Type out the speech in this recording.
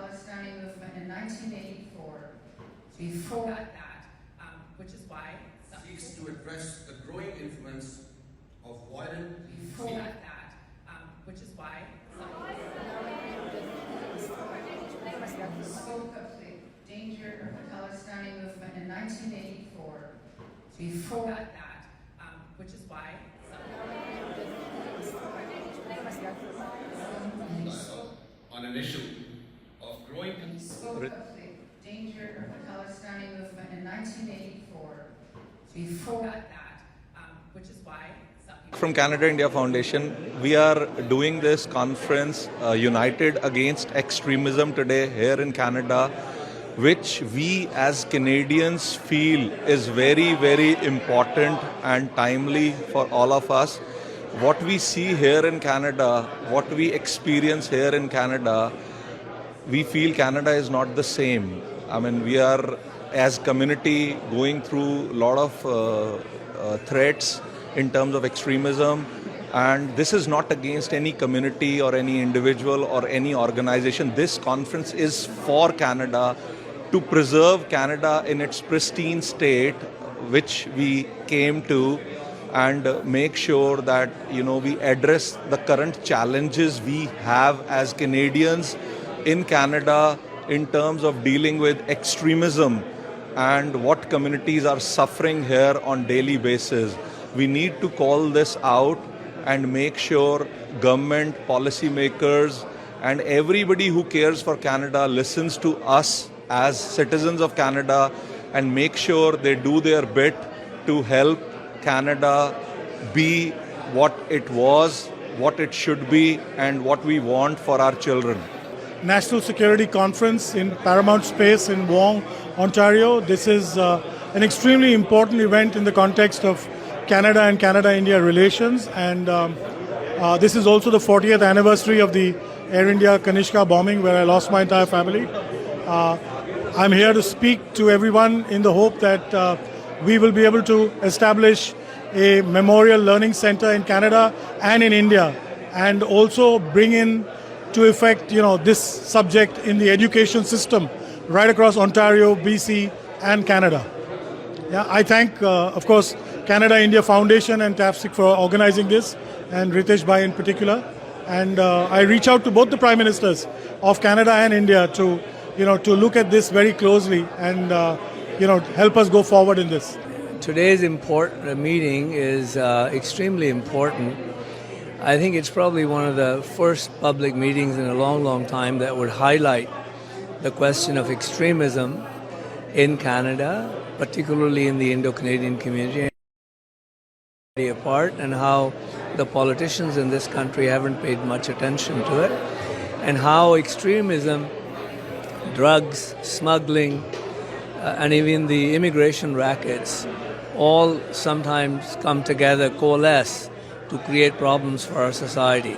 Palestinian movement in 1984. Before that, which is why seeks to address the growing influence of violent which is why spoke of the danger of the Palestinian movement in 1984. Before that, which is why on an issue of growing spoke of the danger of the Palestinian movement in 1984. Before that, which is why from Canada India Foundation, we are doing this conference United Against Extremism today here in Canada, which we as Canadians feel is very, very important and timely for all of us. What we see here in Canada, what we experience here in Canada, we feel Canada is not the same. I mean, we are as community going through a lot of threats in terms of extremism, and this is not against any community or any individual or any organization. This conference is for Canada, to preserve Canada in its pristine state, which we came to, and make sure that we address the current challenges we have as Canadians in Canada in terms of dealing with extremism and what communities are suffering here on daily basis. We need to call this out and make sure government, policymakers, and everybody who cares for Canada listens to us as citizens of Canada and make sure they do their bit to help Canada be what it was, what it should be, and what we want for our children. National Security Conference in Paramount Space in Vaughan, Ontario. This is an extremely important event in the context of Canada and Canada-India relations, and this is also the 40th anniversary of the Air India Kanishka bombing, where I lost my entire family. I'm here to speak to everyone in the hope that we will be able to establish a memorial learning center in Canada and in India, and also bring in to effect this subject in the education system right across Ontario, BC and Canada. Yeah, I thank, of course, Canada India Foundation and TAFSIC for organizing this, and Ritesh Bhai in particular. And I reach out to both the Prime Ministers of Canada and India to look at this very closely and help us go forward in this. Today's meeting is extremely important. I think it's probably one of the first public meetings in a long, long time that would highlight the question of extremism in Canada, particularly in the Indo-Canadian community, apart, and how the politicians in this country haven't paid much attention to it, and how extremism, drugs, smuggling, and even the immigration rackets all sometimes come together, coalesce to create problems for our society.